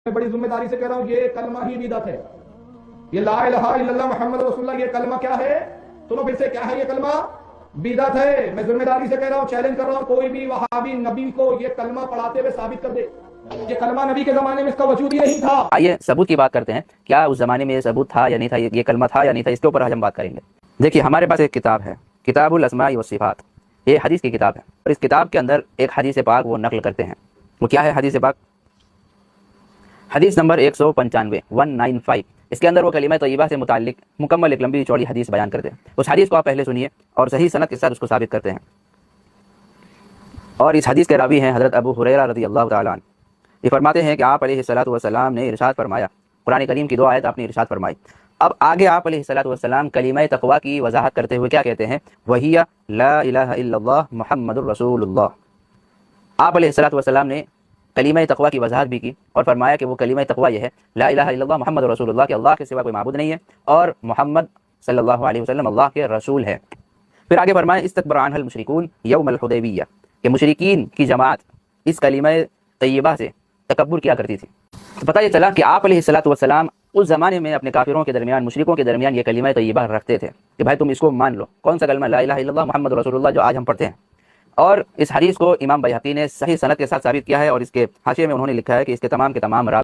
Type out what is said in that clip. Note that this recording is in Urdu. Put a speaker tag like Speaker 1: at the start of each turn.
Speaker 1: میں بڑی ذمہ داری سے کہہ رہا ہوں، یہ کلمہ ہی بدعت ہے. یہ لا الہ الا اللہ محمد رسول اللہ، یہ کلمہ کیا ہے؟ سنو پھر سے، کیا ہے یہ کلمہ؟ بدعت ہے. میں ذمہ داری سے کہہ رہا ہوں، چیلنج کر رہا ہوں، کوئی بھی وہابی نبی کو یہ کلمہ پڑھاتے ہوئے ثابت کر دے. یہ کلمہ نبی کے زمانے میں اس کا وجود ہی نہیں تھا.
Speaker 2: آئیے ثبوت کی بات کرتے ہیں. کیا اس زمانے میں یہ ثبوت تھا یا نہیں تھا، یہ کلمہ تھا یا نہیں تھا، اس کے اوپر آج ہم بات کریں گے. دیکھیے ہمارے پاس ایک کتاب ہے، کتاب الاسماء والصفات. یہ حدیث کی کتاب ہے، اور اس کتاب کے اندر ایک حدیث پاک وہ نقل کرتے ہیں. وہ کیا ہے حدیث پاک؟ حدیث نمبر 195. اس کے اندر وہ کلمہ طیبہ سے متعلق مکمل ایک لمبی چوڑی حدیث بیان کرتے ہیں. اس حدیث کو آپ پہلے سنیے اور صحیح سند کے ساتھ اس کو ثابت کرتے ہیں. اور اس حدیث کے راوی ہیں حضرت ابو ہریرہ رضی اللہ تعالیٰ عنہ. یہ فرماتے ہیں کہ آپ علیہ الصلوۃ والسلام نے ارشاد فرمایا، قرآن کریم کی 2 آیت آپ نے ارشاد فرمائی. اب آگے آپ علیہ الصلوۃ والسلام کلمہ تقویٰ کی وضاحت کرتے ہوئے کیا کہتے ہیں؟ وَهِيَ لَا إِلَٰهَ إِلَّا اللَّهُ مُحَمَّدٌ رَسُولُ اللَّهِ. آپ علیہ الصلوۃ والسلام نے کلمہ تقویٰ کی وضاحت بھی کی اور فرمایا کہ وہ کلمہ تقویٰ یہ ہے، لا الہ الا اللہ محمد رسول اللہ، کہ اللہ کے سوا کوئی معبود نہیں ہے اور محمد صلی اللہ علیہ وسلم اللہ کے رسول ہے. پھر آگے فرمایا استکبر عنہ المشرکون یوم الحدیبیہ، کہ مشرکین کی جماعت اس کلمہ طیبہ سے تکبر کیا کرتی تھی. تو پتہ یہ چلا کہ آپ علیہ الصلوۃ والسلام اس زمانے میں اپنے کافروں کے درمیان، مشرکوں کے درمیان یہ کلمہ طیبہ رکھتے تھے کہ بھائی تم اس کو مان لو. کون سا کلمہ؟ لا الہ الا اللہ محمد رسول اللہ، جو آج ہم پڑھتے ہیں. اور اس حدیث کو امام بیہقی نے صحیح سند کے ساتھ ثابت کیا ہے، اور اس کے حاشیے میں انہوں نے لکھا ہے کہ اس کے تمام